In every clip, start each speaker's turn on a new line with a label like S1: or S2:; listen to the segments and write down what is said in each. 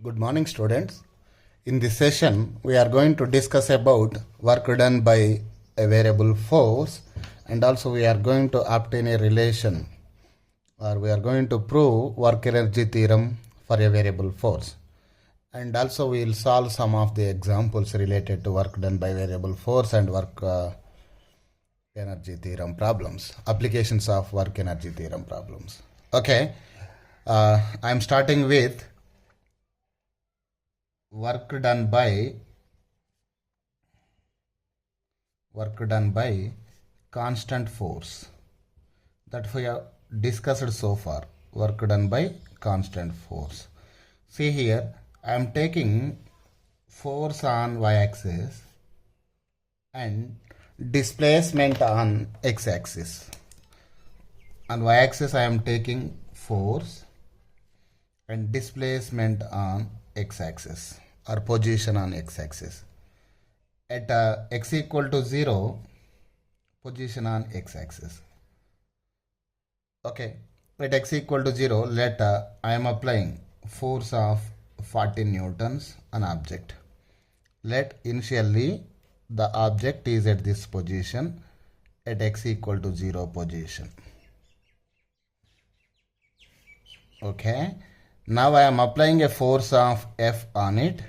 S1: Good morning, students. In this session, we are going to discuss about work done by a variable force, and also we are going to obtain a relation, or we are going to prove work energy theorem for a variable force. And also we will solve some of the examples related to work done by variable force and work energy theorem problems, applications of work energy theorem problems. Okay, I am starting with work done by constant force that we have discussed so far. Work done by constant force. See here, I am taking force on y-axis and displacement on x-axis. On y-axis I am taking force and displacement on x-axis or position on x-axis. At x equal to 0, position on x-axis. Okay, at x equal to 0, let I am applying force of 40 newtons on object. Let initially the object is at this position at x equal to 0 position. Okay, now I am applying a force of F on it,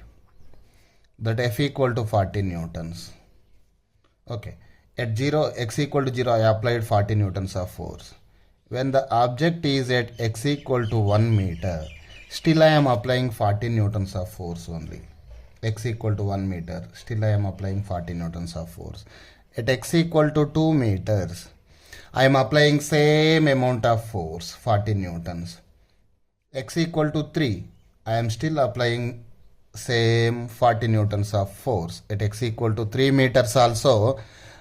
S1: that F equal to 40 newtons. Okay, at 0, x equal to 0, I applied 40 newtons of force. When the object is at x equal to 1 meter, still I am applying 40 newtons of force only. X equal to 1 meter, still I am applying 40 newtons of force. At x equal to 2 meters, I am applying same amount of force, 40 newtons. X equal to 3, I am still applying same 40 newtons of force. At x equal to 3 meters also,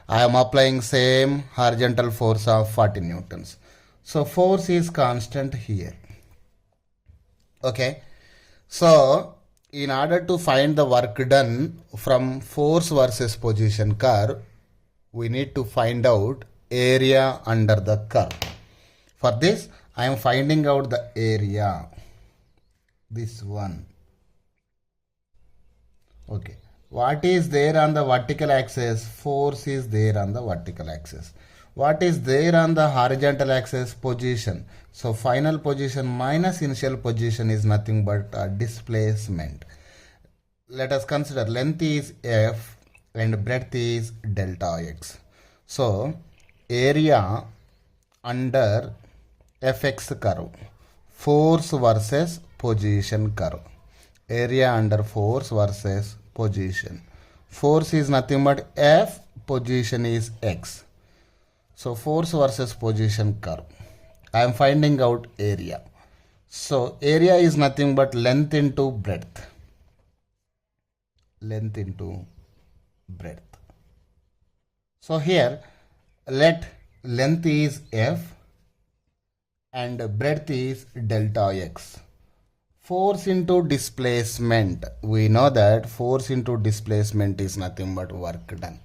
S1: I am applying same horizontal force of 40 newtons. So force is constant here. Okay. So in order to find the work done from force versus position curve, we need to find out area under the curve. For this, I am finding out the area, this one. Okay, what is there on the vertical axis? Force is there on the vertical axis. What is there on the horizontal axis? Position. So final position minus initial position is nothing but displacement. Let us consider length is F and breadth is delta X. So area under Fx curve, force versus position curve. Area under force versus position. Force is nothing but F, position is X. So force versus position curve. I am finding out area. So area is nothing but length into breadth. Length into breadth. So here let length is F and breadth is delta X. Force into displacement. We know that force into displacement is nothing but work done.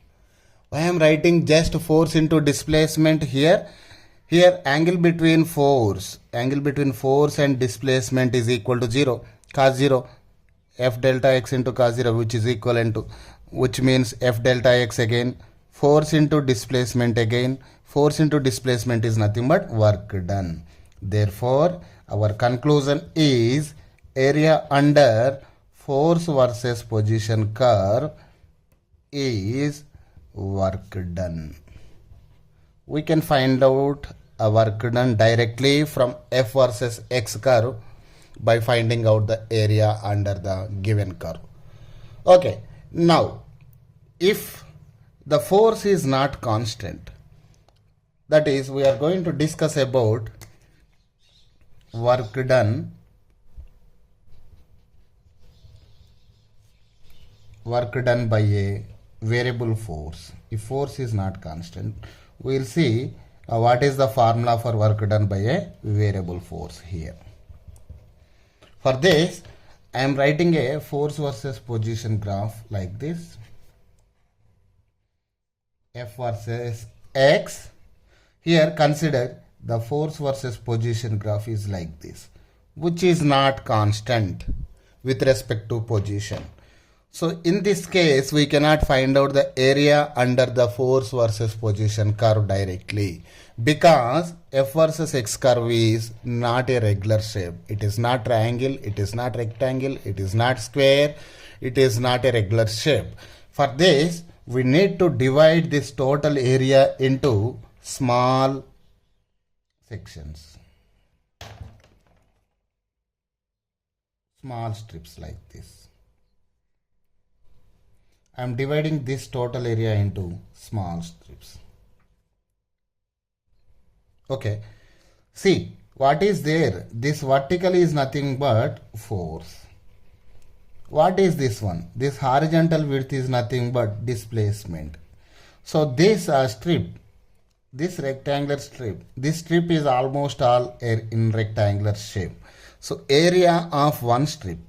S1: Why I am writing just force into displacement here? Here angle between force and displacement is equal to 0, cos 0. F delta X into cos 0, which is equivalent to, which means F delta X again. Force into displacement again. Force into displacement is nothing but work done. Therefore, our conclusion is area under force versus position curve is work done. We can find out a work done directly from F versus X curve by finding out the area under the given curve. Okay, now if the force is not constant, that is, we are going to discuss about work done by a variable force. If force is not constant, we will see what is the formula for work done by a variable force here. For this, I am writing a force versus position graph like this. F versus X. Here consider the force versus position graph is like this, which is not constant. with respect to position. So in this case, we cannot find out the area under the force versus position curve directly, because F versus X curve is not a regular shape. It is not triangle, it is not rectangle, it is not square, it is not a regular shape. For this, we need to divide this total area into small sections, small strips like this. I am dividing this total area into small strips. Okay. See, what is there? This vertical is nothing but force. What is this one? This horizontal width is nothing but displacement. So this strip, this rectangular strip, this strip is almost all in rectangular shape. So area of one strip,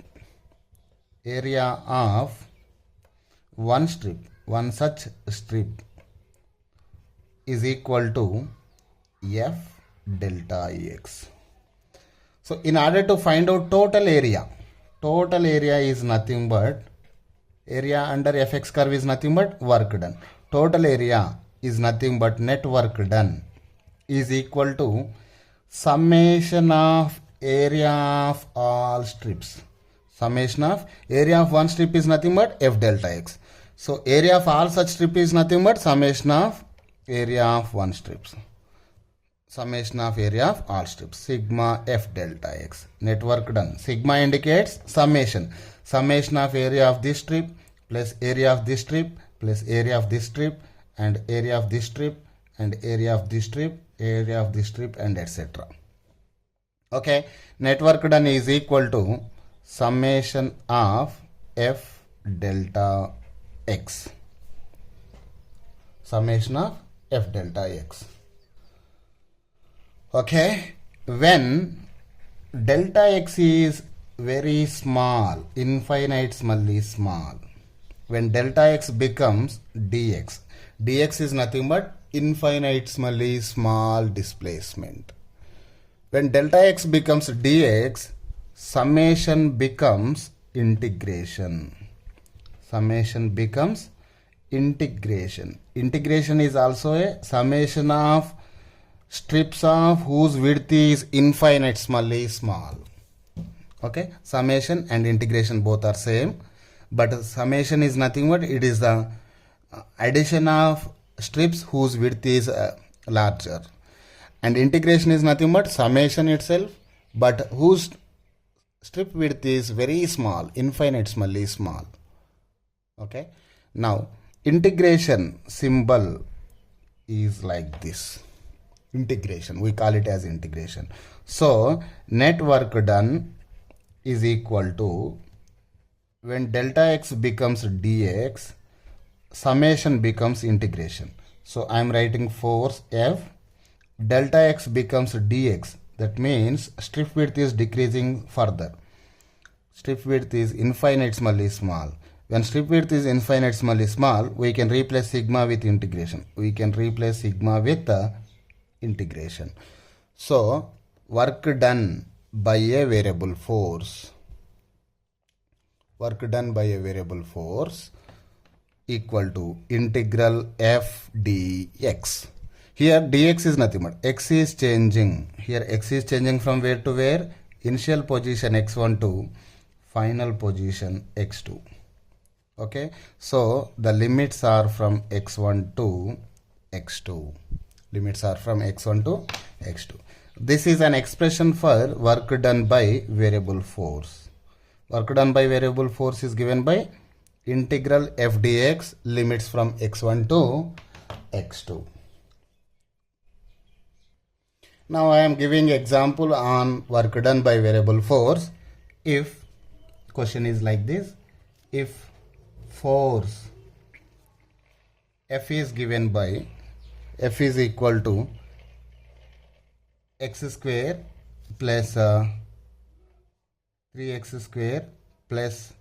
S1: area of one strip, one such strip is equal to F delta X. So in order to find out total area is nothing but, area under Fx curve is nothing but work done. Total area is nothing but net work done is equal to summation of area of all strips. Summation of area of one strip is nothing but F delta X. So area of all such strip is nothing but summation of area of one strips. Summation of area of all strips, sigma F delta X. Network done. Sigma indicates summation. Summation of area of this strip plus area of this strip plus area of this strip and area of this strip and area of this strip, area of this strip, and etc. Okay. Network done is equal to summation of F delta X. Summation of F delta X. Okay, when delta X is very small, infinitesimally small, when delta X becomes dx, dx is nothing but infinitesimally small displacement. When delta X becomes dx, summation becomes integration. Summation becomes integration. Integration is also a summation of strips of whose width is infinitesimally small. Okay, summation and integration both are same, but summation is nothing but it is the addition of strips whose width is larger, and integration is nothing but summation itself but whose strip width is very small, infinitesimally small. Okay, now integration symbol is like this. Integration, we call it as integration. So net work done is equal to, when delta X becomes dx, summation becomes integration. So I am writing force F, delta X becomes dx, that means strip width is decreasing further. Strip width is infinitesimally small. When strip width is infinitesimally small, we can replace sigma with integration. We can replace sigma with integration. So work done by a variable force, work done by a variable force equal to integral f dx. Here dx is nothing but x is changing. Here x is changing from where to where? Initial position x1 to final position x2. Okay, so the limits are from x1 to x2. Limits are from x1 to x2. This is an expression for work done by variable force. Work done by variable force is given by integral f dx, limits from x1 to x2. Now I am giving example on work done by variable force. If question is like this, if force F is given by, F is equal to x square plus 3x square plus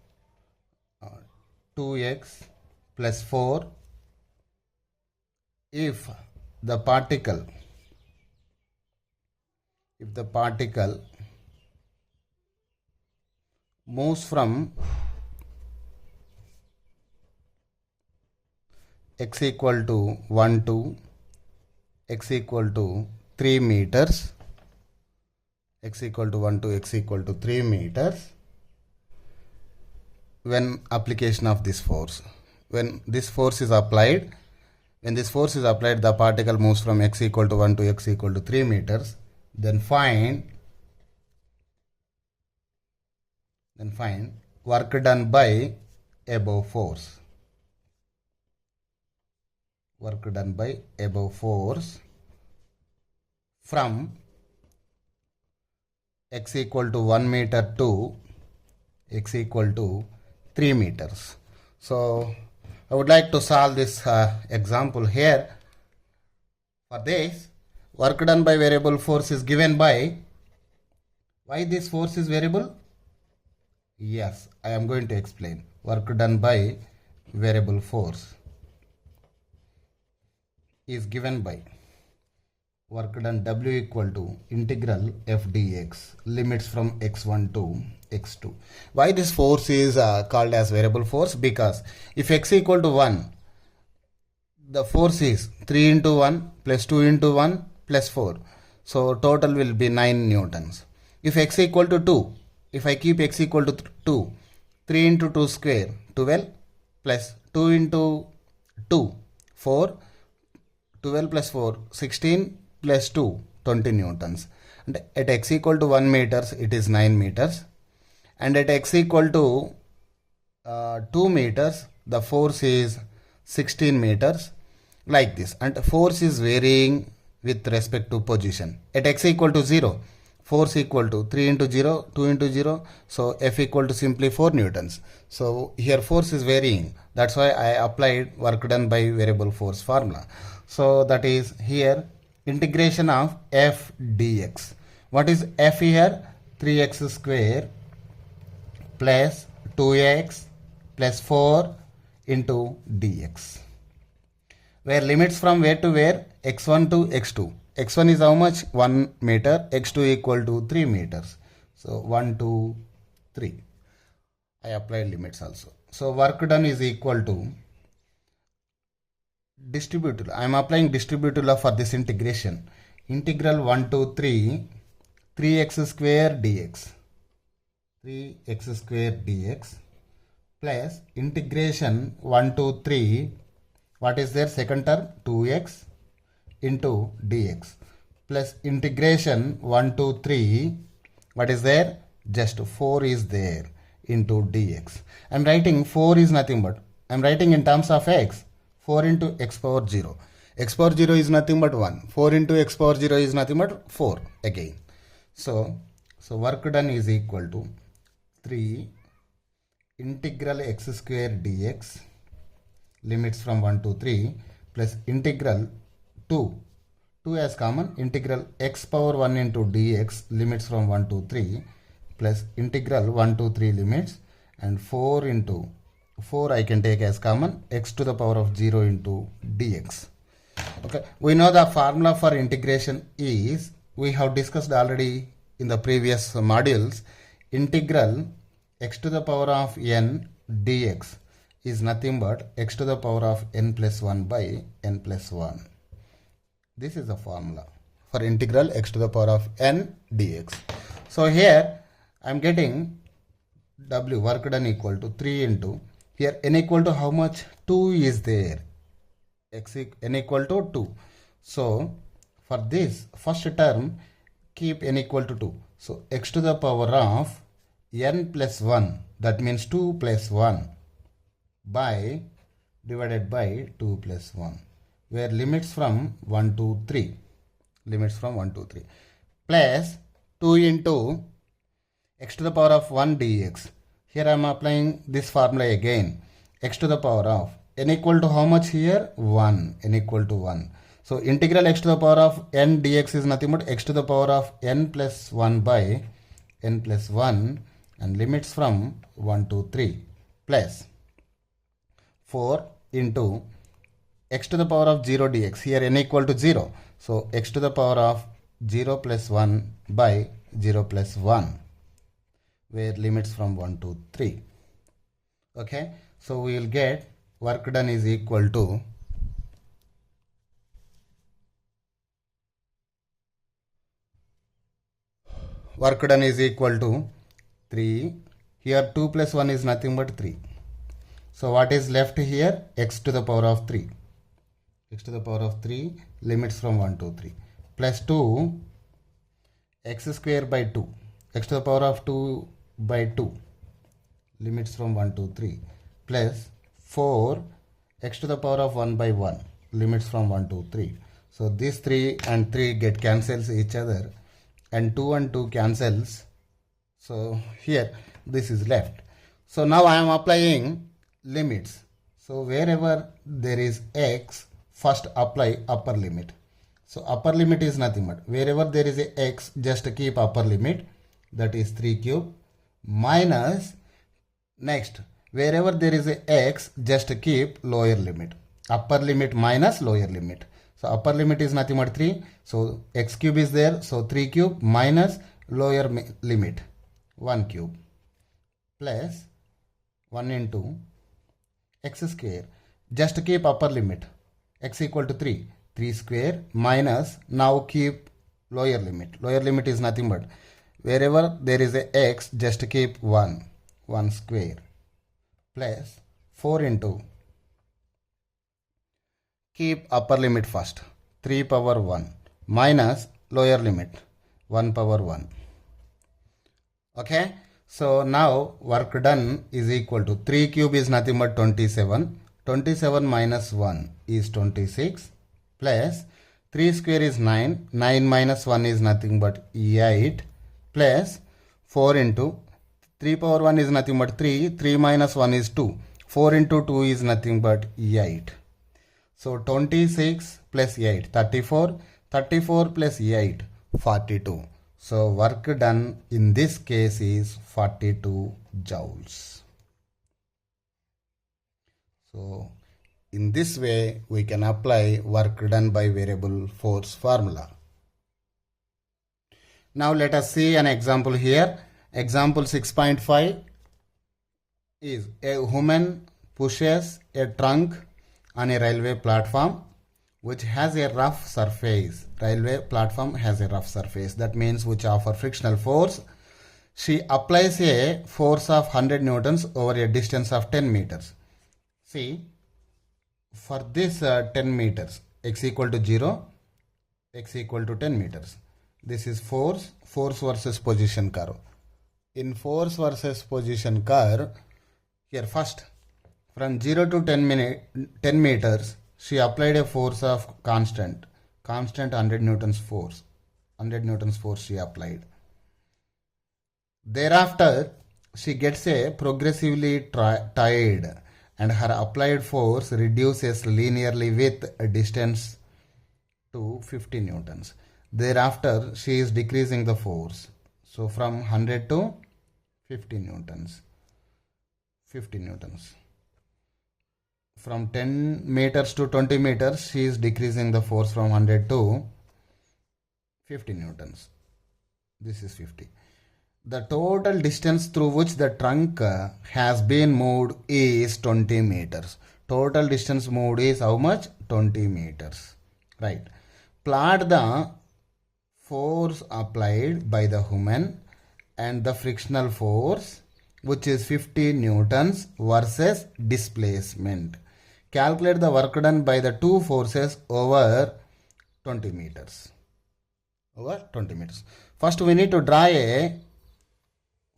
S1: 2x plus 4, if the particle moves from x equal to 1 to x equal to 3 meters, x equal to 1 to x equal to 3 meters when application of this force. When this force is applied, the particle moves from x equal to 1 to x equal to 3 meters. Then find work done by above force. Work done by above force from x equal to 1 meter to x equal to 3 meters. So I would like to solve this example here. For this, work done by variable force is given by, why this force is variable? Yes, I am going to explain. Work done by variable force is given by work done W equal to integral f dx, limits from x1 to x2. Why this force is called as variable force? Because if x equal to 1, the force is 3 into 1 plus 2 into 1 plus 4. So total will be 9 newtons. If x equal to 2, if I keep x equal to 2, 3 into 2 square, 12 plus 2 into 2, 4, 12 plus 4, 16 plus 2, 20 newtons. And at x equal to 1 meters, it is 9 meters. And at x equal to 2 meters, the force is 16 meters, like this. And force is varying with respect to position. At x equal to 0, force equal to 3 into 0, 2 into 0. So F equal to simply 4 newtons. So here force is varying. That's why I applied work done by variable force formula. So that is here integration of F dx. What is F here? 3x square plus 2x plus 4 into dx. Where limits from where to where? x1 to x2. x1 is how much? 1 meter. x2 equal to 3 meters. So 1, 2, 3. I applied limits also. So work done is equal to distributive. I am applying distributive law for this integration. Integral 1 to 3, 3x square dx. 3x square dx plus integration 1 to 3. What is there? Second term 2x into dx plus integration 1 to 3. What is there? Just 4 is there into dx. I am writing 4 is nothing but, I am writing in terms of x. 4 into x power 0. X power 0 is nothing but 1. 4 into x power 0 is nothing but 4 again. So work done is equal to 3 integral x square dx, limits from 1 to 3, plus integral 2 as common, integral x power 1 into dx, limits from 1 to 3, plus integral 1 to 3 limits, and 4 into 4 I can take as common, x to the power of 0 into dx. Okay, we know the formula for integration is, we have discussed already in the previous modules. Integral x to the power of n dx is nothing but x to the power of n plus 1 by n plus 1. This is the formula for integral x to the power of n dx. So here I am getting W work done equal to 3 into, here n equal to how much? 2 is there. N equal to 2. So for this first term, keep n equal to 2. So x to the power of n plus 1, that means 2 plus 1 by divided by 2 plus 1, where limits from 1 to 3, plus 2 into x to the power of 1 dx. Here I am applying this formula again. X to the power of n equal to how much here? 1. N equal to 1. So integral x to the power of n dx is nothing but x to the power of n plus 1 by n plus 1, and limits from 1 to 3, plus 4 into x to the power of 0 dx. Here n equal to 0. So x to the power of 0 plus 1 by 0 plus 1, where limits from 1 to 3. Okay, so we will get work done is equal to work done is equal to 3. Here 2 plus 1 is nothing but 3. So what is left here? X to the power of 3. X to the power of 3, limits from 1 to 3. Plus 2, x square by 2. X to the power of 2 by 2. Limits from 1 to 3. Plus 4, x to the power of 1 by 1. Limits from 1 to 3. So these 3 and 3 get cancels each other. And 2 and 2 cancels. So here this is left. So now I am applying limits. So wherever there is x, first apply upper limit. So upper limit is nothing but wherever there is a x, just keep upper limit, that is 3 cube, minus next wherever there is a x, just keep lower limit. Upper limit minus lower limit. So upper limit is nothing but 3. So x cube is there. So 3 cube minus lower limit 1 cube plus 1 into x square. Just keep upper limit. X equal to 3. 3 square minus, now keep lower limit. Lower limit is nothing but wherever there is a x, just keep 1. 1 square plus 4 into, keep upper limit first, 3 power 1 minus lower limit 1 power 1. Okay, so now work done is equal to 3 cube is nothing but 27. 27 minus 1 is 26 plus 3 square is 9. 9 minus 1 is nothing but 8 plus 4 into 3 power 1 is nothing but 3. 3 minus 1 is 2. 4 into 2 is nothing but 8. So 26 plus 8, 34. 34 plus 8, 42. So work done in this case is 42 joules. So in this way we can apply work done by variable force formula. Now let us see an example here. Example 6.5 is a woman pushes a trunk on a railway platform which has a rough surface. Railway platform has a rough surface. That means which offer frictional force. She applies a force of 100 newtons over a distance of 10 meters. See, for this 10 meters, x equal to 0, x equal to 10 meters. This is force versus position curve. In force versus position curve, here first, from 0 to 10 meters, she applied a force of constant 100 newtons force. 100 newtons force she applied. Thereafter, she gets a progressively tired and her applied force reduces linearly with a distance to 50 newtons. Thereafter, she is decreasing the force. So from 100 to 50 newtons. 50 newtons. From 10 meters to 20 meters, she is decreasing the force from 100 to 50 newtons. This is 50. The total distance through which the trunk has been moved is 20 meters. Total distance moved is how much? 20 meters. Right. Plot the force applied by the woman and the frictional force, which is 50 newtons versus displacement. Calculate the work done by the two forces over 20 meters. Over 20 meters. First we need to draw a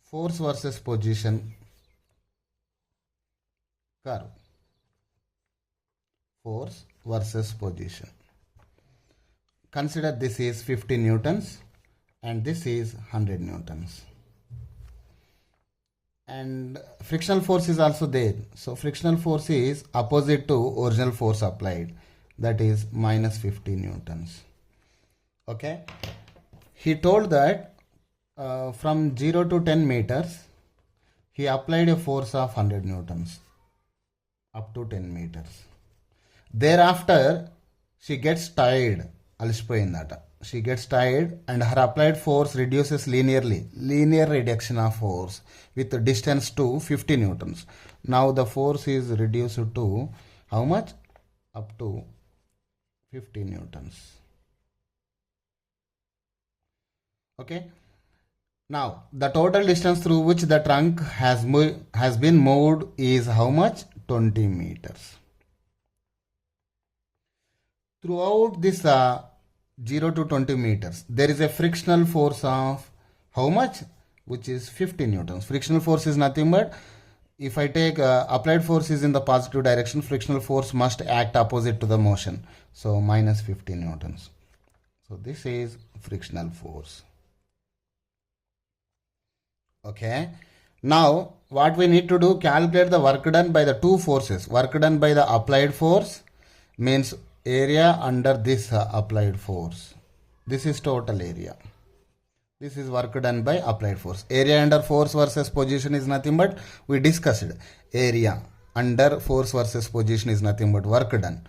S1: force versus position curve. Force versus position. Consider this is 50 newtons and this is 100 newtons. And frictional force is also there. So frictional force is opposite to original force applied. That is minus 50 newtons. Okay. He told that from 0 to 10 meters, he applied a force of 100 newtons up to 10 meters. Thereafter, she gets tired. అలసిపోయిందట. she gets tired and her applied force reduces linearly, linear reduction of force with the distance to 50 newtons. Now the force is reduced to how much? Up to 50 newtons. Okay. Now the total distance through which the trunk has been moved is how much? 20 meters. Throughout this 0 to 20 meters, there is a frictional force of how much? Which is 50 newtons. Frictional force is nothing but, if I take applied force is in the positive direction, frictional force must act opposite to the motion. So minus 50 newtons. So this is frictional force. Okay. Now what we need to do, calculate the work done by the two forces. Work done by the applied force means area under this applied force. This is total area. This is work done by applied force. Area under force versus position is nothing but, we discussed, area under force versus position is nothing but work done.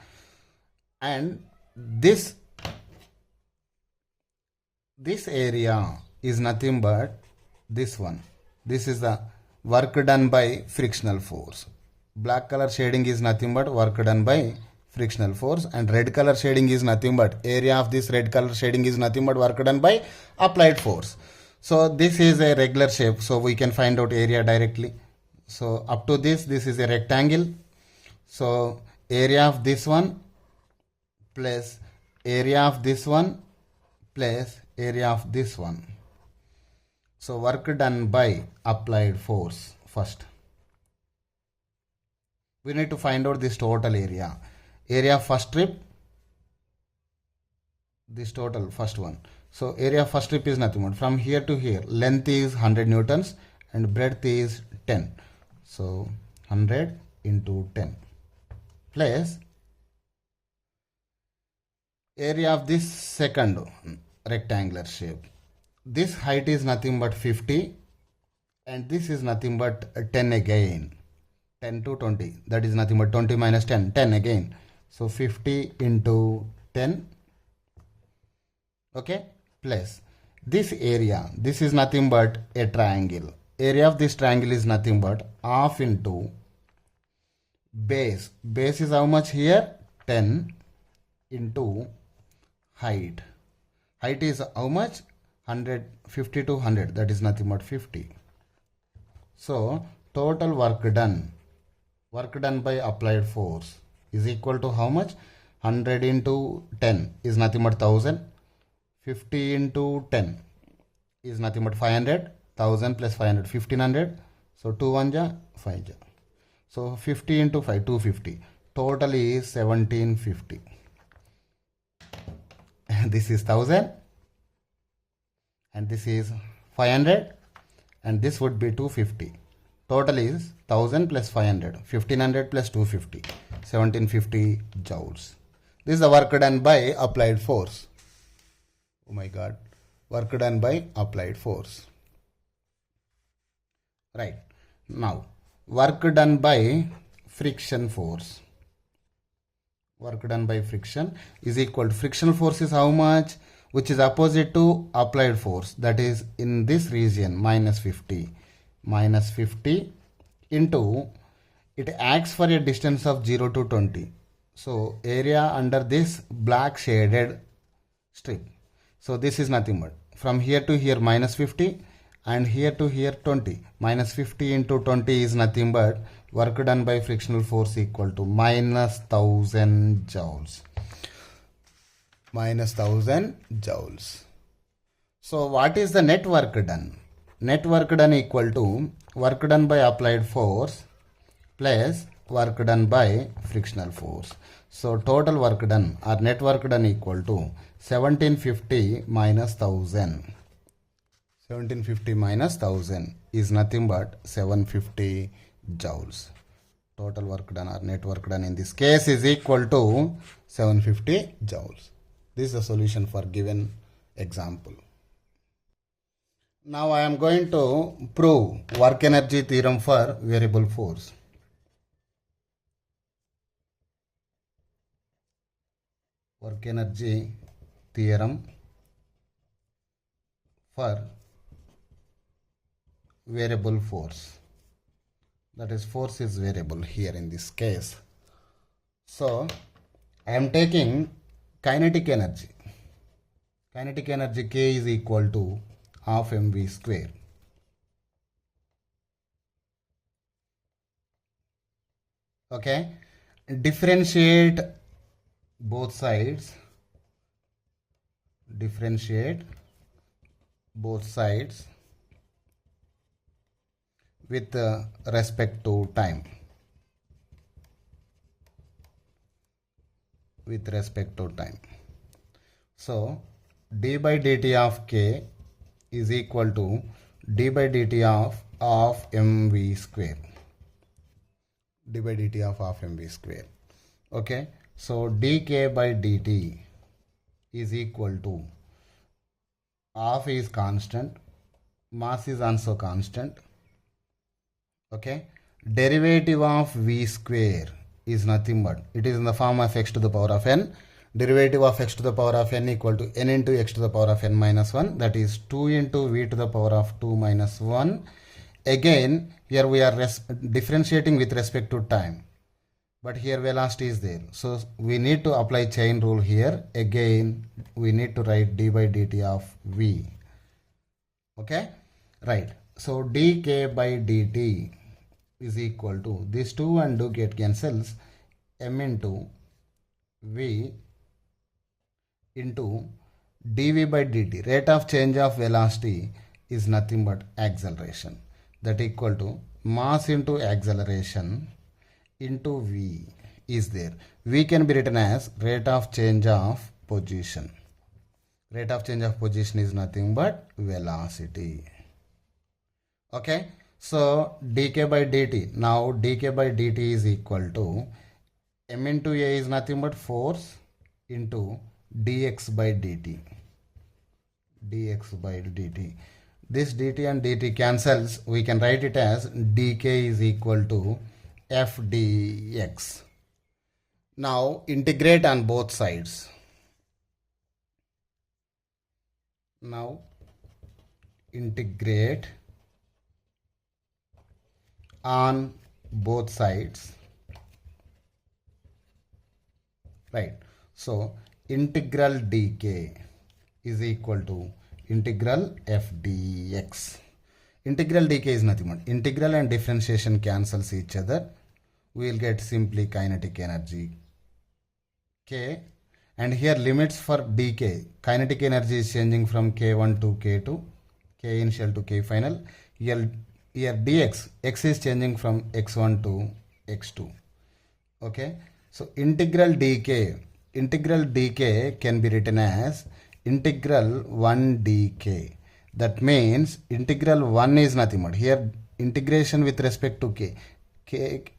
S1: And this area is nothing but this one. This is the work done by frictional force. Black color shading is nothing but work done by frictional force, and red color shading is nothing but, area of this red color shading is nothing but work done by applied force. So this is a regular shape, so we can find out area directly. So up to this is a rectangle. So area of this one plus area of this one plus area of this one. So work done by applied force first. We need to find out this total area. Area of first strip, this total first one. So area of first strip is nothing but, from here to here, length is 100 newtons and breadth is 10. So 100 into 10 plus area of this second rectangular shape. This height is nothing but 50 and this is nothing but 10 again. 10 to 20, that is nothing but 20 minus 10, 10 again. So 50 into 10, okay, plus this area, this is nothing but a triangle. Area of this triangle is nothing but half into base. Base is how much here? 10 into height. Height is how much? 100, 50 to 100, that is nothing but 50. So total work done by applied force is equal to how much? 100 into 10 is nothing but 1000. 50 into 10 is nothing but 500. 1000 plus 500, 1500. So 2 1 ja, 5 ja. So 50 into 5, 250. Total is 1750. This is 1000 and this is 500 and this would be 250. Total is 1000 plus 500, 1500 plus 250, 1750 joules. This is the work done by applied force. Oh my God, work done by applied force. Right. Now, work done by friction force. Work done by friction is equal to, frictional force is how much? Which is opposite to applied force, that is in this region, minus 50. Minus 50 into, it acts for a distance of 0 to 20. So area under this black shaded strip. So this is nothing but, from here to here minus 50 and here to here 20. Minus 50 into 20 is nothing but work done by frictional force equal to minus 1000 joules. Minus 1000 joules. So what is the net work done? Net work done equal to work done by applied force plus work done by frictional force. So total work done or net work done equal to 1750 minus 1000. 1750 minus 1000 is nothing but 750 joules. Total work done or net work done in this case is equal to 750 joules. This is the solution for given example. Now I am going to prove work energy theorem for variable force. Work energy theorem for variable force. That is, force is variable here in this case. So I am taking kinetic energy. Kinetic energy K is equal to half mv square. Okay, differentiate both sides. Differentiate both sides with respect to time. With respect to time. So d by dt of k is equal to d by dt of half mv square. D by dt of half mv square. Okay, so dk by dt is equal to, half is constant, mass is also constant. Okay, derivative of v square is nothing but, it is in the form of x to the power of n. Derivative of x to the power of n equal to n into x to the power of n minus 1, that is 2 into v to the power of 2 minus 1. Again, here we are differentiating with respect to time, but here velocity is there, so we need to apply chain rule here. Again, we need to write d by dt of v. Okay, right. So dk by dt is equal to, these 2 and 2 get cancels, m into v into dv by dt. Rate of change of velocity is nothing but acceleration, that equal to mass into acceleration into v is there. V can be written as rate of change of position. Rate of change of position is nothing but velocity. Okay, so dk by dt, now dk by dt is equal to m into a is nothing but force into dx by dt. Dx by dt. This dt and dt cancels, we can write it as dk is equal to f dx. Now integrate on both sides. Now integrate on both sides. Right. So integral dk is equal to integral f dx. Integral dk is nothing but, integral and differentiation cancels each other. We will get simply kinetic energy k, and here limits for dk. Kinetic energy is changing from k1 to k2, k initial to k final. Here dx, x is changing from x1 to x2. Okay, so integral dk can be written as integral 1 dk. That means integral 1 is nothing but, here integration with respect to k.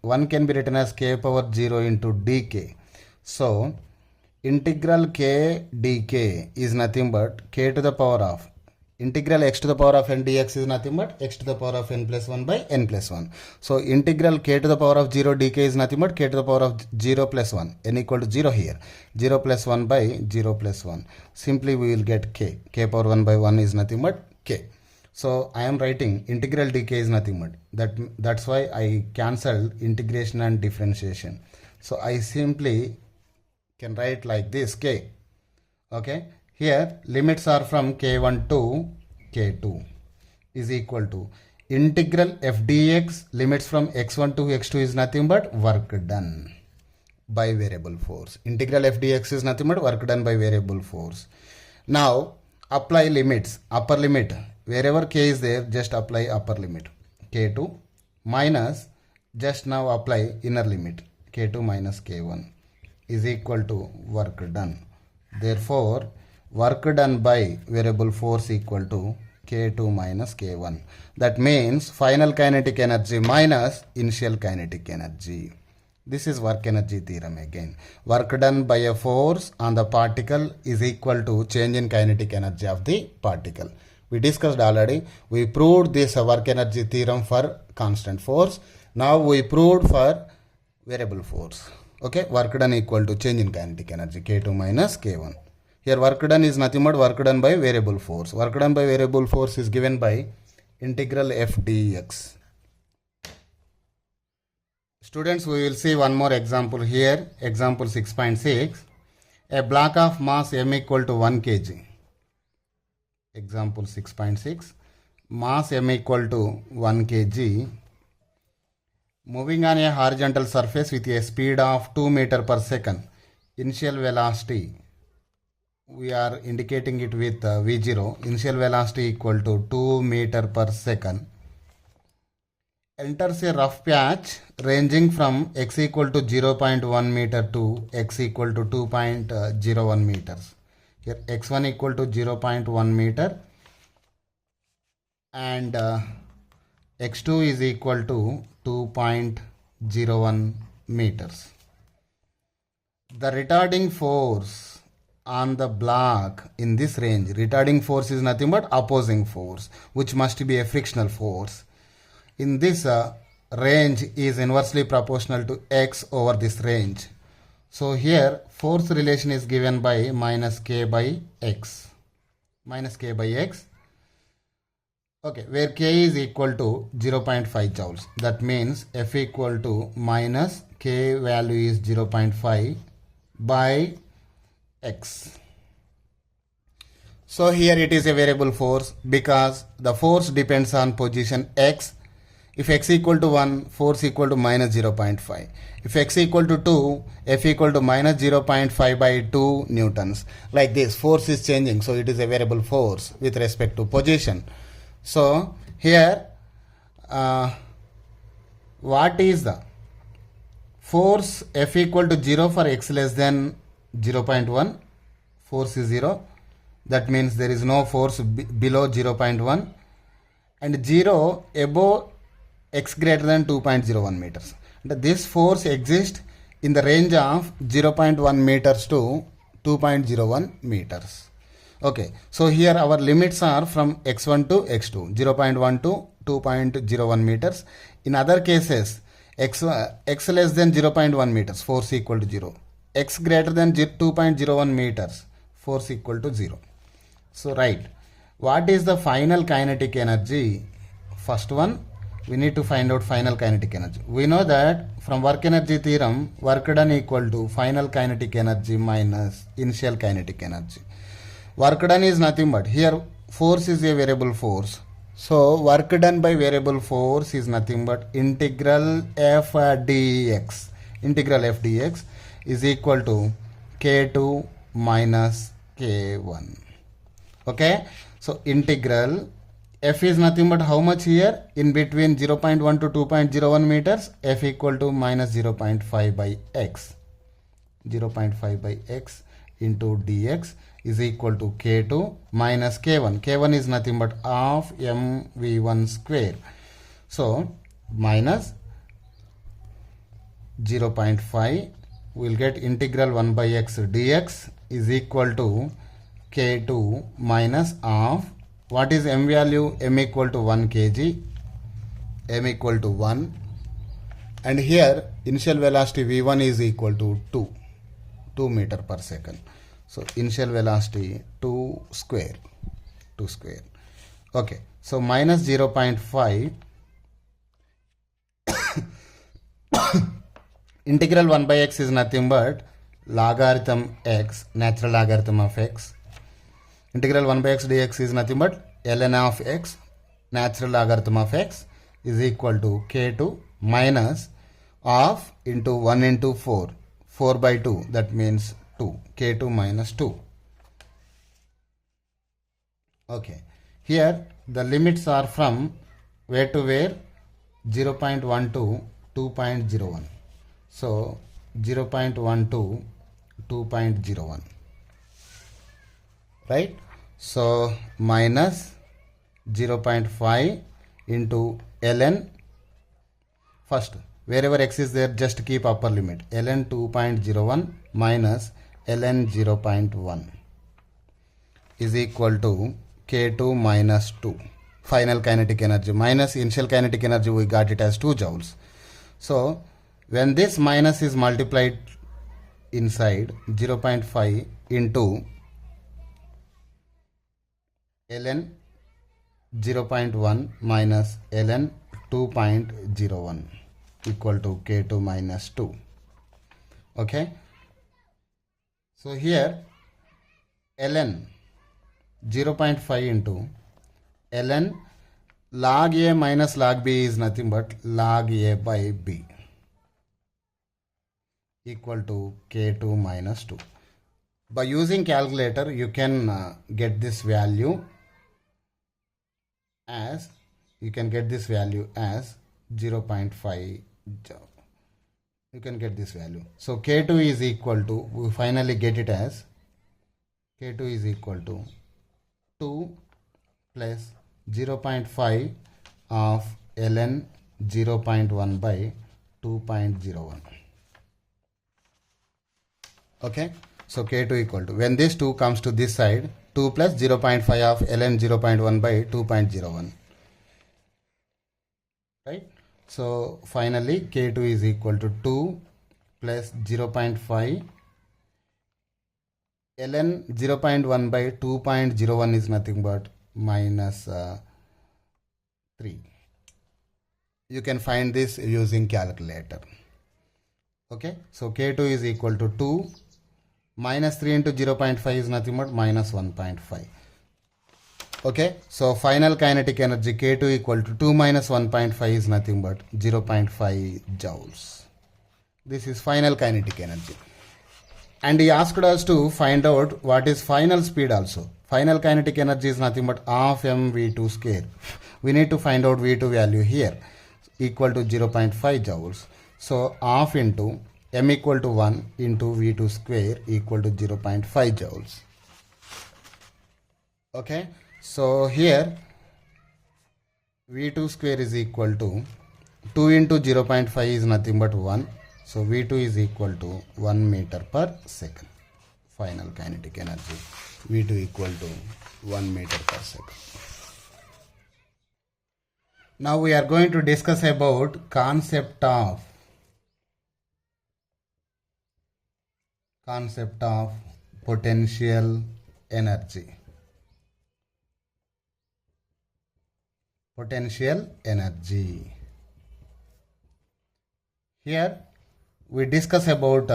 S1: 1 can be written as k power 0 into dk. So integral k dk is nothing but k to the power of, integral x to the power of n dx is nothing but x to the power of n plus 1 by n plus 1. So integral k to the power of 0 dk is nothing but k to the power of 0 plus 1, n equal to 0 here, 0 plus 1 by 0 plus 1. Simply we will get k power 1 by 1 is nothing but k. So I am writing integral dk is nothing but, that's why I cancelled integration and differentiation. So I simply can write like this k. Okay, here limits are from k1 to k2 is equal to integral f dx, limits from x1 to x2 is nothing but work done by variable force. Integral f dx is nothing but work done by variable force. Now apply limits, upper limit, wherever k is there, just apply upper limit k2 minus, just now apply inner limit k2 minus k1 is equal to work done. Therefore work done by variable force equal to k2 minus k1. That means final kinetic energy minus initial kinetic energy. This is work energy theorem again. Work done by a force on the particle is equal to change in kinetic energy of the particle. We discussed already. We proved this work energy theorem for constant force. Now we proved for variable force. Okay, work done equal to change in kinetic energy k2 minus k1. Here work done is nothing but work done by variable force. Work done by variable force is given by integral f dx. Students, we will see one more example here. Example 6.6. A block of mass m equal to 1 kg. Example 6.6. Mass m equal to 1 kg. Moving on a horizontal surface with a speed of 2 meter per second. Initial velocity, we are indicating it with V0. Initial velocity equal to 2 meter per second. Enters a rough patch ranging from x equal to 0.1 meter to x equal to 2.01 meters. Here x1 equal to 0.1 meter and x2 is equal to 2.01 meters. The retarding force on the block in this range, retarding force is nothing but opposing force, which must be a frictional force. In this range is inversely proportional to x over this range. So here force relation is given by minus k by x. Minus k by x. Okay, where k is equal to 0.5 joules. That means F equal to minus k value is 0.5 by x. So here it is a variable force because the force depends on position x. If x equal to 1, force equal to minus 0.5. If x equal to 2, F equal to minus 0.5 by 2 newtons. Like this, force is changing. So it is a variable force with respect to position. So here, what is the force F equal to 0 for x less than 0.1? Force is 0. That means there is no force below 0.1 and 0 above x greater than 2.01 meters. This force exists in the range of 0.1 meters to 2.01 meters. Okay, so here our limits are from x1 to x2, 0.1 to 2.01 meters. In other cases, x less than 0.1 meters, force equal to 0. X greater than 2.01 meters, force equal to 0. So, right, what is the final kinetic energy? First one, we need to find out final kinetic energy. We know that from work energy theorem, work done equal to final kinetic energy minus initial kinetic energy. Work done is nothing but, here force is a variable force. So work done by variable force is nothing but integral f dx. Integral f dx is equal to k2 minus k1. Okay, so integral f is nothing but how much here? In between 0.1 to 2.01 meters, f equal to minus 0.5 by x. 0.5 by x into dx is equal to k2 minus k1. k1 is nothing but half mv1 square. So minus 0.5, we will get integral 1 by x dx is equal to k2 minus half. What is m value? M equal to 1 kg. M equal to 1. And here initial velocity v1 is equal to 2 meter per second. So initial velocity 2 square. Okay. So minus 0.5. Integral 1 by x is nothing but logarithm x, natural logarithm of x. Integral 1 by x dx is nothing but ln of x, natural logarithm of x is equal to k2 minus half into 1 into 4. 4 by 2, that means 2. K2 minus 2. Okay. Here the limits are from where to where? 0.1 to 2.01. So 0.1 to 2.01. Right? So minus 0.5 into ln. First, wherever x is there, just keep upper limit. ln 2.01 minus ln 0.1 is equal to k2 minus 2. Final kinetic energy minus initial kinetic energy, we got it as 2 joules. So when this minus is multiplied inside, 0.5 into ln 0.1 minus ln 2.01 equal to k2 minus 2. Okay, so here ln 0.5 into ln log a minus log b is nothing but log a by b equal to k2 minus 2. By using calculator you can get this value as 0.5 joule. You can get this value. So k2 is equal to, we finally get it as k2 is equal to 2 plus 0.5 of ln 0.1 by 2.01. Okay, so k2 equal to, when this 2 comes to this side, 2 plus 0.5 of ln 0.1 by 2.01. Right? So finally k2 is equal to 2 plus 0.5 ln 0.1 by 2.01 is nothing but minus 3. You can find this using calculator. Okay, so k2 is equal to 2 minus 3 into 0.5 is nothing but minus 1.5. Okay, so final kinetic energy k2 equal to 2 minus 1.5 is nothing but 0.5 joules. This is final kinetic energy. And he asked us to find out what is final speed also. Final kinetic energy is nothing but half mv2 square. We need to find out v2 value here, equal to 0.5 joules. So half into m equal to 1 into v2 square equal to 0.5 joules. Okay, so here v2 square is equal to 2 into 0.5 is nothing but 1. So v2 is equal to 1 meter per second. Final kinetic energy v2 equal to 1 meter per second. Now we are going to discuss about concept of potential energy. Potential energy. Here we discuss about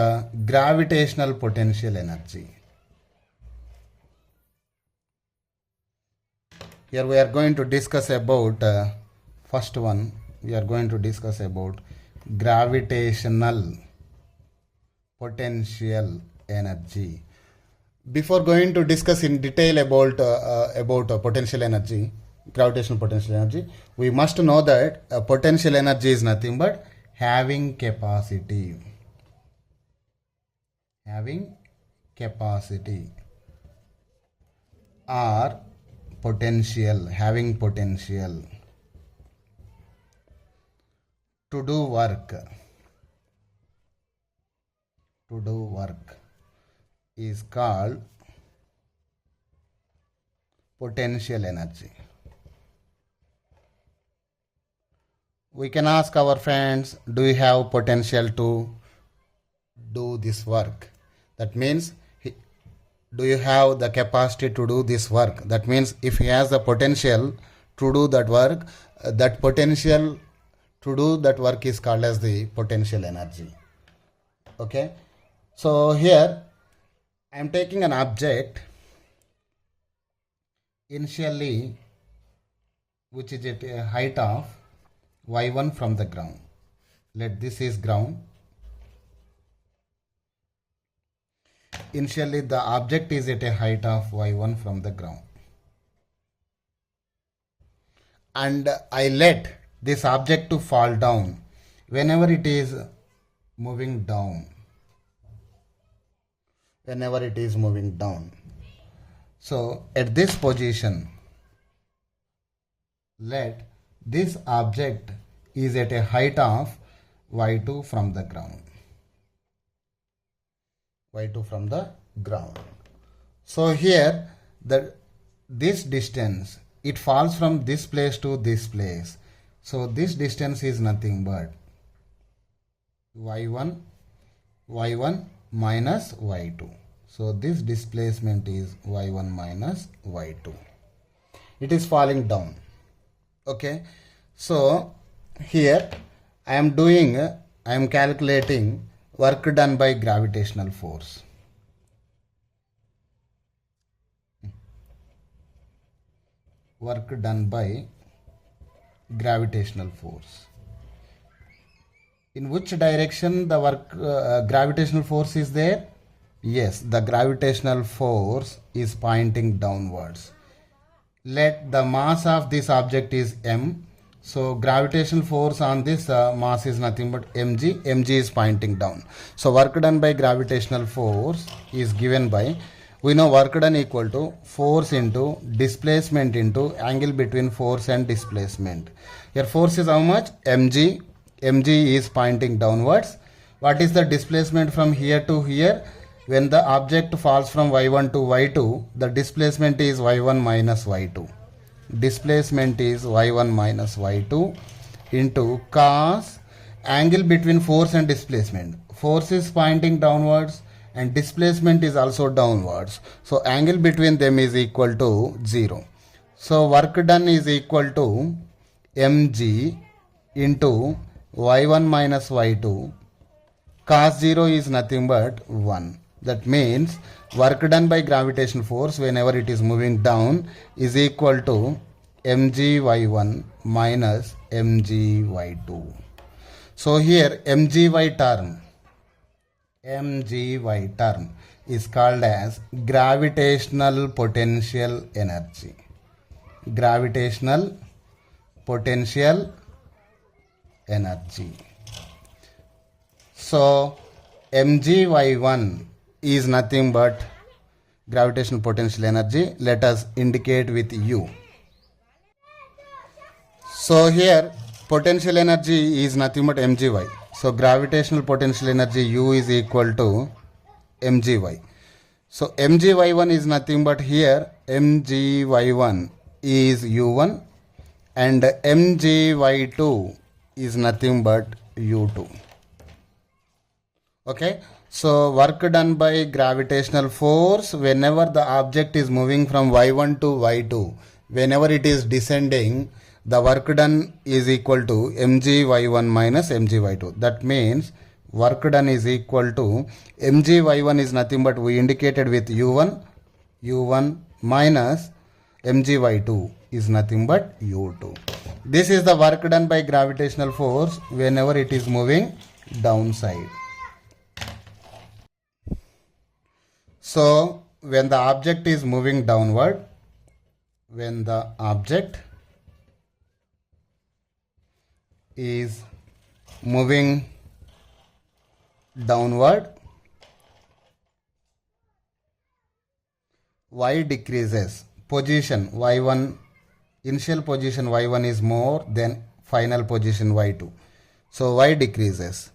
S1: gravitational potential energy. Here we are going to discuss about first one. We are going to discuss about gravitational potential energy. Before going to discuss in detail about potential energy, gravitational potential energy, we must know that potential energy is nothing but having capacity. Having capacity or potential, having potential to do work. To do work is called potential energy. We can ask our friends, do you have potential to do this work? That means, do you have the capacity to do this work? That means if he has the potential to do that work, that potential to do that work is called as the potential energy. Okay, so here I am taking an object initially which is at a height of y1 from the ground. Let this is ground. Initially the object is at a height of y1 from the ground, and I let this object to fall down whenever it is moving down. Whenever it is moving down. So at this position, let this object is at a height of y2 from the ground. y2 from the ground. So here this distance, it falls from this place to this place. So this distance is nothing but y1 minus y2. So this displacement is y1 minus y2. it is falling down. Okay, so here I am calculating work done by gravitational force. Work done by gravitational force. In which direction the gravitational force is there? Yes, the gravitational force is pointing downwards. Let the mass of this object is m. So gravitational force on this mass is nothing but mg. Mg is pointing down. So work done by gravitational force is given by, we know work done equal to force into displacement into angle between force and displacement. Here force is how much? Mg. Mg is pointing downwards. What is the displacement from here to here? When the object falls from y1 to y2, the displacement is y1 minus y2. Displacement is y1 minus y2 into cos angle between force and displacement. Force is pointing downwards and displacement is also downwards. So angle between them is equal to 0. So work done is equal to mg into y1 minus y2. Cos 0 is nothing but 1. That means work done by gravitational force whenever it is moving down is equal to mgy1 minus mgy2. So here mgy term is called as gravitational potential energy. Gravitational potential energy. So mgy1 is nothing but gravitational potential energy. Let us indicate with U. So here potential energy is nothing but mgy. So gravitational potential energy U is equal to mgy. So mgy1 is nothing but here mgy1 is U1 and mgy2 is nothing but U2. Okay, so work done by gravitational force whenever the object is moving from y1 to y2, whenever it is descending, the work done is equal to mgy1 minus mgy2. That means work done is equal to mgy1 is nothing but we indicated with u1 minus mgy2 is nothing but u2. This is the work done by gravitational force whenever it is moving downside. So when the object is moving downward, when the object is moving downward, y decreases. Position y1, initial position y1 is more than final position y2. So y decreases.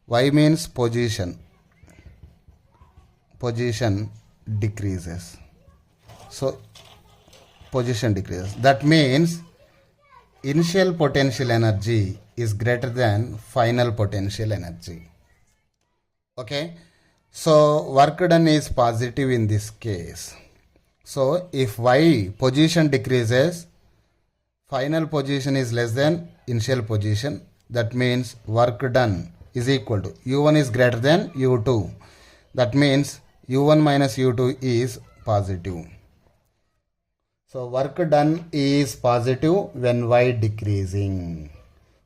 S1: Y means position. Position decreases. So position decreases. That means initial potential energy is greater than final potential energy. Okay, so work done is positive in this case. So if y position decreases, final position is less than initial position, that means work done is equal to u1 is greater than u2. That means u1 minus u2 is positive. So work done is positive when y decreasing.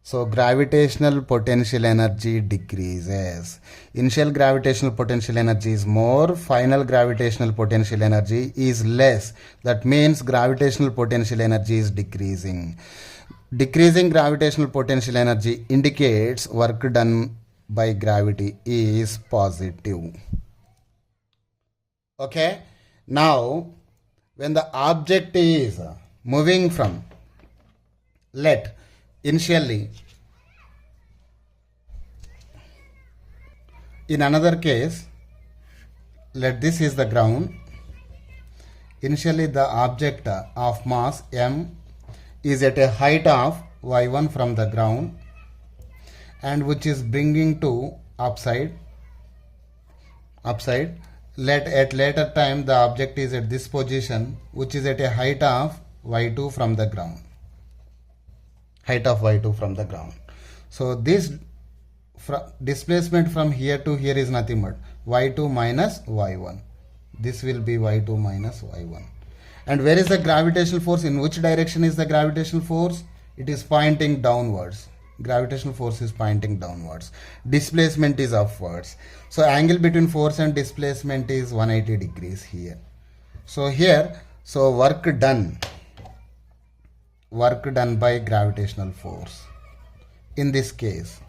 S1: So gravitational potential energy decreases. Initial gravitational potential energy is more, final gravitational potential energy is less. That means gravitational potential energy is decreasing. Decreasing gravitational potential energy indicates work done by gravity is positive. Okay, now when the object is moving from, let initially, in another case, let this is the ground. Initially the object of mass m is at a height of y1 from the ground and which is bringing to upside. Let at later time the object is at this position which is at a height of y2 from the ground, height of y2 from the ground. So this displacement from here to here is nothing but y2 minus y1. This will be y2 minus y1. And where is the gravitational force? In which direction is the gravitational force? It is pointing downwards. Gravitational force is pointing downwards. Displacement is upwards. So angle between force and displacement is 180 degrees here. So here, so work done by gravitational force. In this case,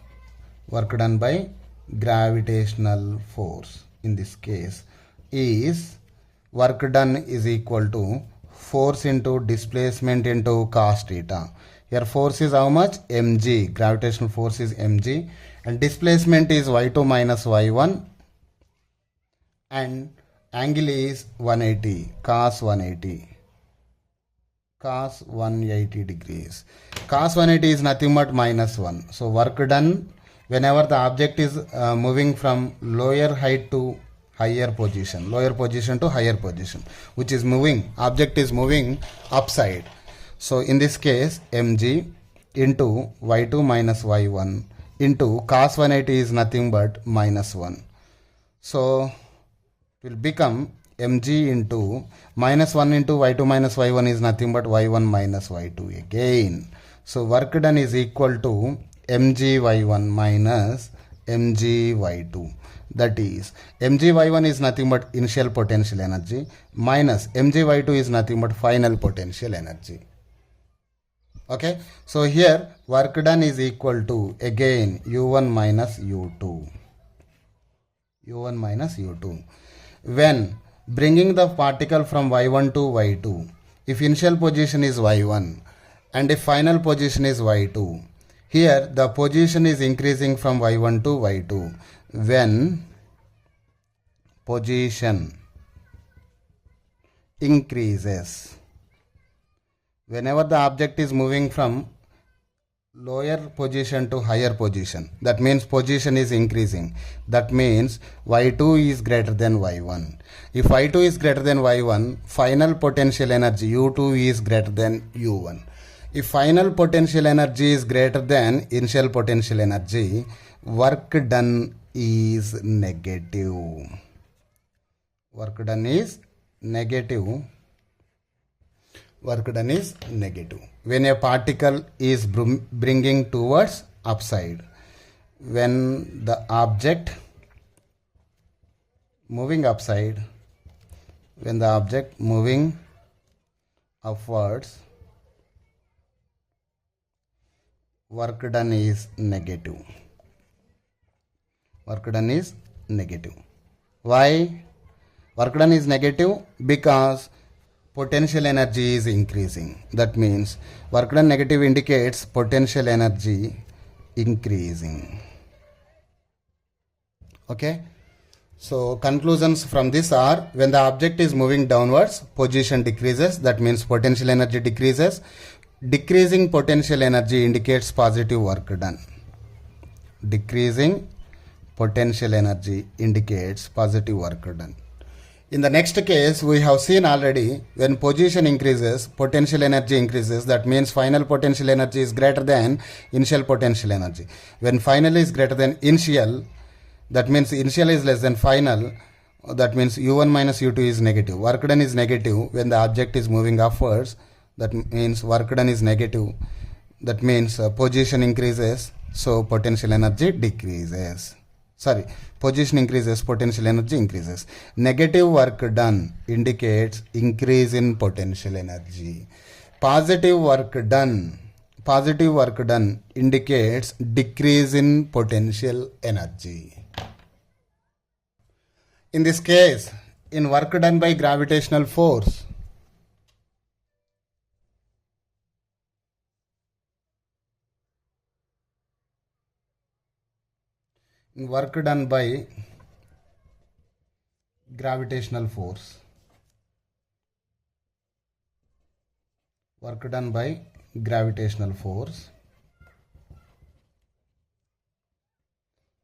S1: work done by gravitational force in this case is work done is equal to force into displacement into cos theta. Here force is how much? mg. Gravitational force is mg and displacement is y2 minus y1 and angle is 180, cos 180. Cos 180 degrees. Cos 180 is nothing but minus 1. So work done whenever the object is moving from lower height to higher position, lower position to higher position, which is moving, object is moving upside. So in this case, mg into y2 minus y1 into cos 180 is nothing but minus 1. So it will become mg into minus 1 into y2 minus y1 is nothing but y1 minus y2 again. So work done is equal to mg y1 minus mg y2. That is mg y1 is nothing but initial potential energy minus mg y2 is nothing but final potential energy. Okay, so here work done is equal to again u1 minus u2. u1 minus u2. When bringing the particle from y1 to y2, if initial position is y1 and if final position is y2, here the position is increasing from y1 to y2. When position increases, whenever the object is moving from lower position to higher position, that means position is increasing. That means y2 is greater than y1. If y2 is greater than y1, final potential energy u2 is greater than u1. If final potential energy is greater than initial potential energy, work done is negative. Work done is negative. Work done is negative. When a particle is bringing towards upside, when the object moving upside, when the object moving upwards, work done is negative. Work done is negative. Why? Work done is negative because potential energy is increasing. That means work done negative indicates potential energy increasing. Okay. So conclusions from this are, when the object is moving downwards, position decreases. That means potential energy decreases. Decreasing potential energy indicates positive work done. Decreasing potential energy indicates positive work done. In the next case, we have seen already, when position increases, potential energy increases. That means final potential energy is greater than initial potential energy. When final is greater than initial, that means initial is less than final. That means u1 minus u2 is negative. Work done is negative when the object is moving upwards. That means work done is negative. That means position increases, so potential energy decreases. Position increases, potential energy increases. Negative work done indicates increase in potential energy. Positive work done indicates decrease in potential energy. In this case, in work done by gravitational force, work done by gravitational force, work done by gravitational force,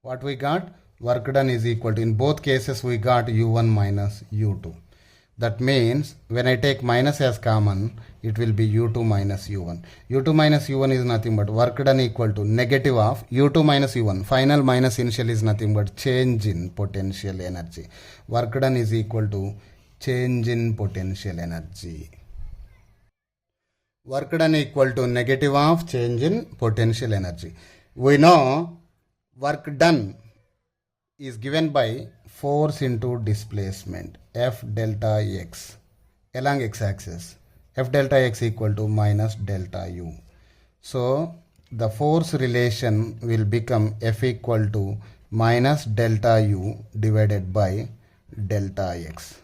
S1: what we got? Work done is equal to, in both cases we got u1 minus u2. That means when I take minus as common, it will be U2 minus U1. U2 minus U1 is nothing but work done equal to negative of U2 minus U1. Final minus initial is nothing but change in potential energy. Work done is equal to change in potential energy. Work done equal to negative of change in potential energy. We know work done is given by force into displacement F delta x along x-axis. F delta x equal to minus delta u. So the force relation will become F equal to minus delta u divided by delta x.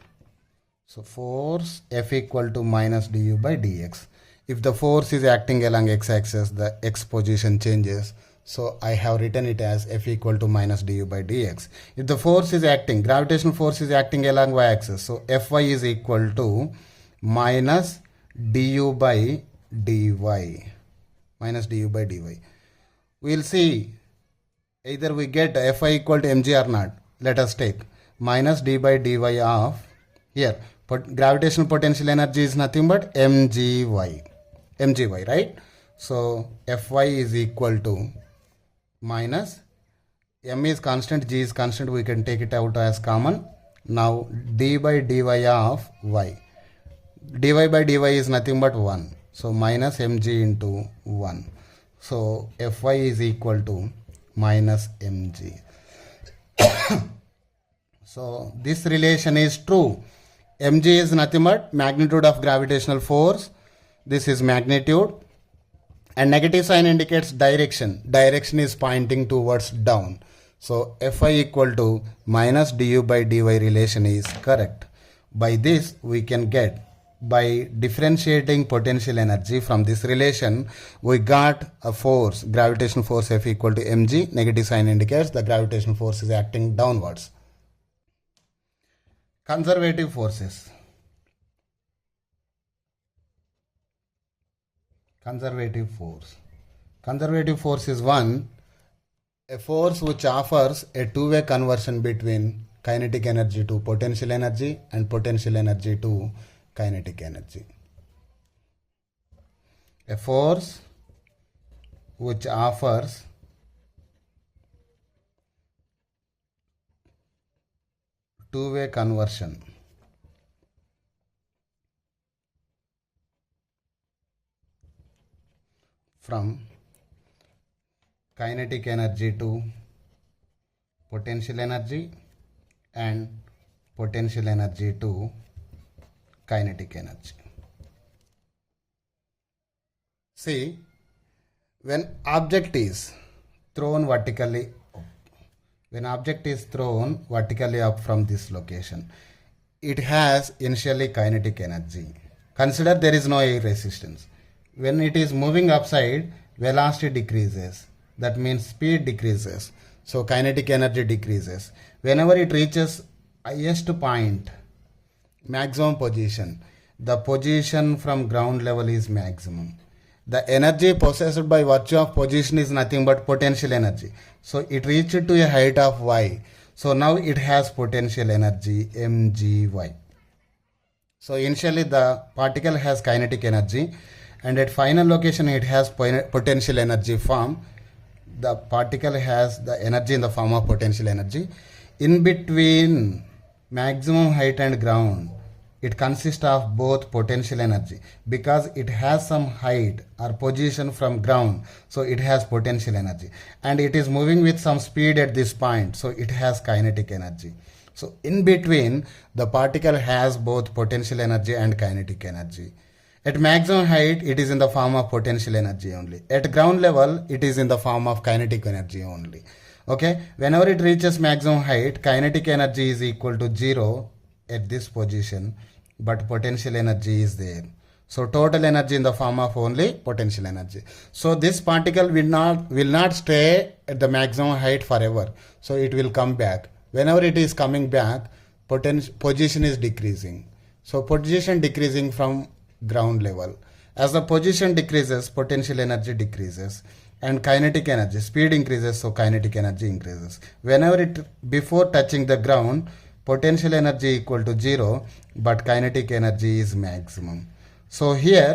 S1: So force F equal to minus du by dx. If the force is acting along x-axis, the x position changes. So I have written it as F equal to minus du by dx. If the force is acting, gravitational force is acting along y-axis. So Fy is equal to minus du by dy. Minus du by dy. We will see either we get Fy equal to mg or not. Let us take minus d by dy of here. Gravitational potential energy is nothing but mgy. Mgy, right? So Fy is equal to minus m is constant, g is constant, we can take it out as common. Now d by dy of y, dy by dy is nothing but 1, so minus mg into 1. So Fy is equal to minus mg. So this relation is true. Mg is nothing but magnitude of gravitational force. This is magnitude. And negative sign indicates direction. Direction is pointing towards down. So Fy equal to minus du by dy relation is correct. By this we can get, by differentiating potential energy from this relation, we got a force, gravitational force F equal to mg. Negative sign indicates the gravitational force is acting downwards. Conservative forces. Conservative force. Conservative force is a force which offers a two-way conversion between kinetic energy to potential energy and potential energy to kinetic energy. A force which offers two-way conversion from kinetic energy to potential energy and potential energy to kinetic energy. See, when object is thrown vertically up from this location, it has initially kinetic energy. Consider there is no air resistance. When it is moving upside, velocity decreases. That means speed decreases. So kinetic energy decreases. Whenever it reaches highest point, maximum position, the position from ground level is maximum. The energy possessed by virtue of position is nothing but potential energy. So it reached to a height of y. So now it has potential energy mgy. So initially the particle has kinetic energy, and at final location it has potential energy form. The particle has the energy in the form of potential energy. In between maximum height and ground, it consists of both potential energy, because it has some height or position from ground, so it has potential energy, and it is moving with some speed at this point, so it has kinetic energy. So in between, the particle has both potential energy and kinetic energy. At maximum height, it is in the form of potential energy only. At ground level, it is in the form of kinetic energy only. Okay, whenever it reaches maximum height, kinetic energy is equal to 0 at this position, but potential energy is there. So total energy in the form of only potential energy. So this particle will not stay at the maximum height forever. So it will come back. Whenever it is coming back, position is decreasing. So position decreasing from ground level. As the position decreases, potential energy decreases, and kinetic energy, speed increases, so kinetic energy increases. Whenever it, before touching the ground, potential energy equal to 0, but kinetic energy is maximum. So here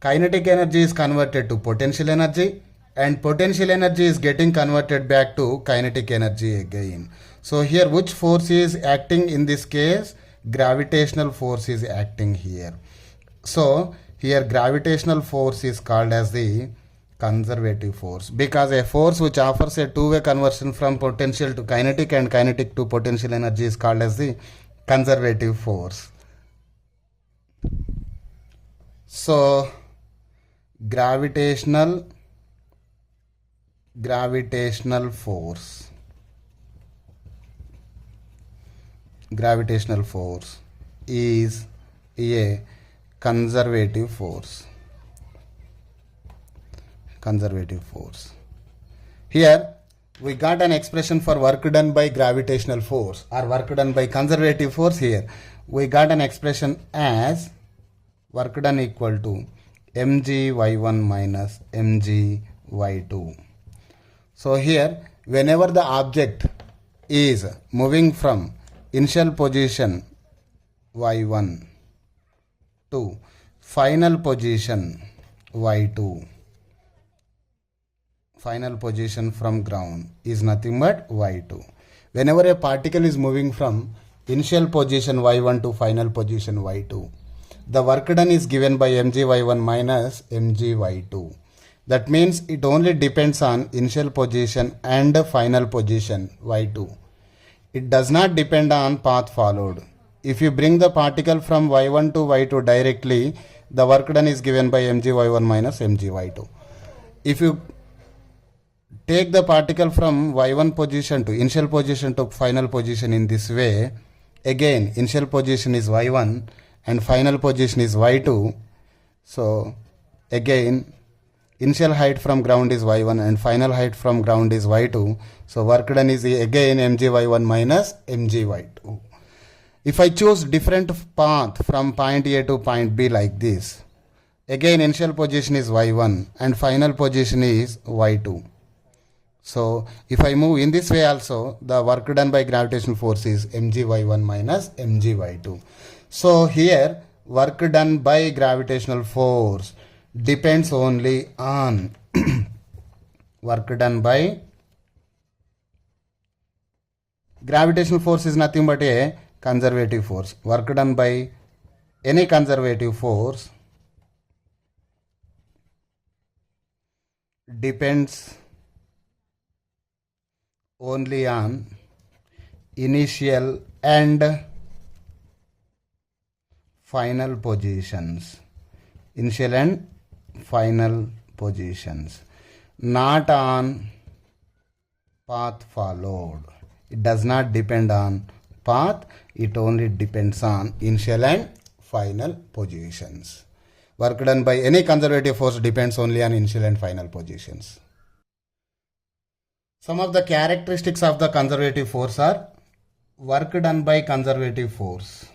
S1: kinetic energy is converted to potential energy, and potential energy is getting converted back to kinetic energy again. So here which force is acting in this case? Gravitational force is acting here. So here gravitational force is called as the conservative force, because a force which offers a two-way conversion from potential to kinetic and kinetic to potential energy is called as the conservative force. So gravitational force is a conservative force. Here we got an expression for work done by gravitational force or work done by conservative force. Here we got an expression as work done equal to mgy1 minus mgy2. So here whenever the object is moving from initial position y1 to final position y2, final position from ground is nothing but y2. Whenever a particle is moving from initial position y1 to final position y2, the work done is given by mgy1 minus mgy2. That means it only depends on initial position and final position y2. It does not depend on path followed. If you bring the particle from y1 to y2 directly, the work done is given by mgy1 minus mgy2. If you take the particle from y1 position to initial position to final position in this way, again initial position is y1 and final position is y2. So again initial height from ground is y1 and final height from ground is y2. So work done is again mgy1 minus mgy2. If I choose different path from point A to point B like this, again initial position is y1 and final position is y2. So if I move in this way also, the work done by gravitational force is mgy1 minus mgy2. So here work done by gravitational force depends only on work done by gravitational force is nothing but a conservative force. Work done by any conservative force depends only on initial and final positions. Initial and final positions, not on path followed. It does not depend on path, it only depends on initial and final positions. Work done by any conservative force depends only on initial and final positions. Some of the characteristics of the conservative force are: work done by conservative force.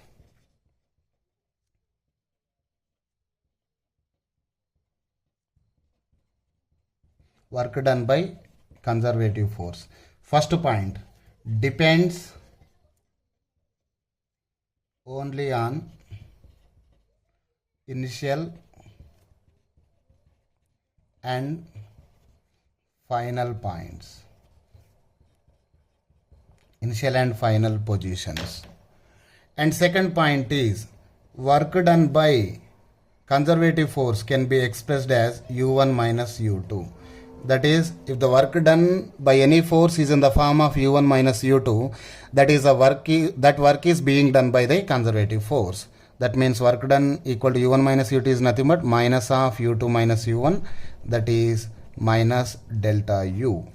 S1: Work done by conservative force. First point, depends only on initial and final points. Initial and final positions. And second point is, work done by conservative force can be expressed as u1 minus u2. That is, if the work done by any force is in the form of u1 minus u2, that work is being done by the conservative force. That means work done equal to u1 minus u2 is nothing but minus of u2 minus u1, that is minus delta u.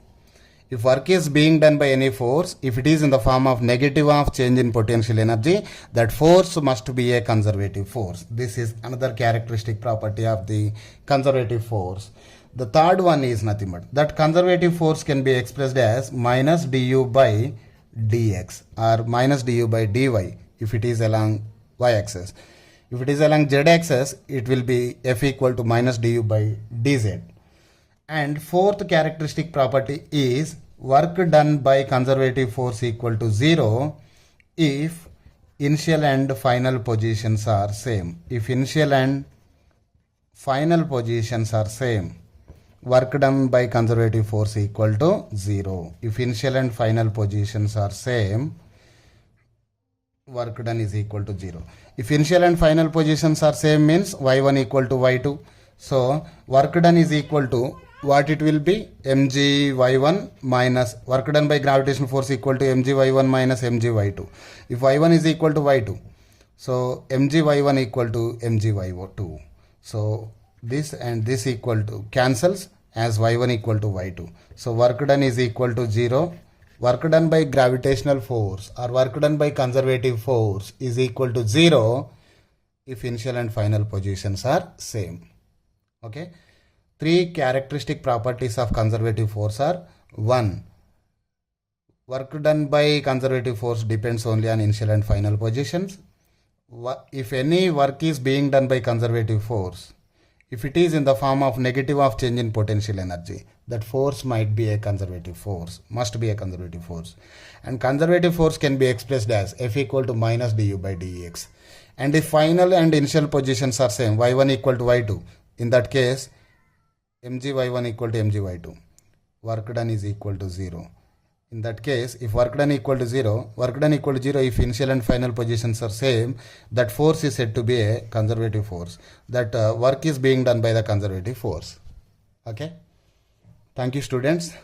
S1: If work is being done by any force, if it is in the form of negative of change in potential energy, that force must be a conservative force. This is another characteristic property of the conservative force. The third one is nothing but that conservative force can be expressed as minus du by dx or minus du by dy if it is along y-axis. If it is along z-axis, it will be F equal to minus du by dz. And fourth characteristic property is work done by conservative force equal to 0 if initial and final positions are same. If initial and final positions are same, work done by conservative force equal to 0. If initial and final positions are same, work done is equal to 0. If initial and final positions are same means y1 equal to y2. So work done is equal to what it will be, mg y1 minus work done by gravitational force equal to mg y1 minus mg y2. If y1 is equal to y2, so mg y1 equal to mg y2. So this and this equal to cancels as y1 equal to y2. So work done is equal to 0. Work done by gravitational force or work done by conservative force is equal to 0 if initial and final positions are same. Okay. 3 characteristic properties of conservative force are: 1. Work done by conservative force depends only on initial and final positions. If any work is being done by conservative force, if it is in the form of negative of change in potential energy, that force might be a conservative force, must be a conservative force. And conservative force can be expressed as F equal to minus du by dx. And if final and initial positions are same, y1 equal to y2, in that case, mg y1 equal to mg y2. Work done is equal to 0. In that case, if work done equal to 0, work done equal to 0 if initial and final positions are same, that force is said to be a conservative force. That work is being done by the conservative force. Okay. Thank you, students.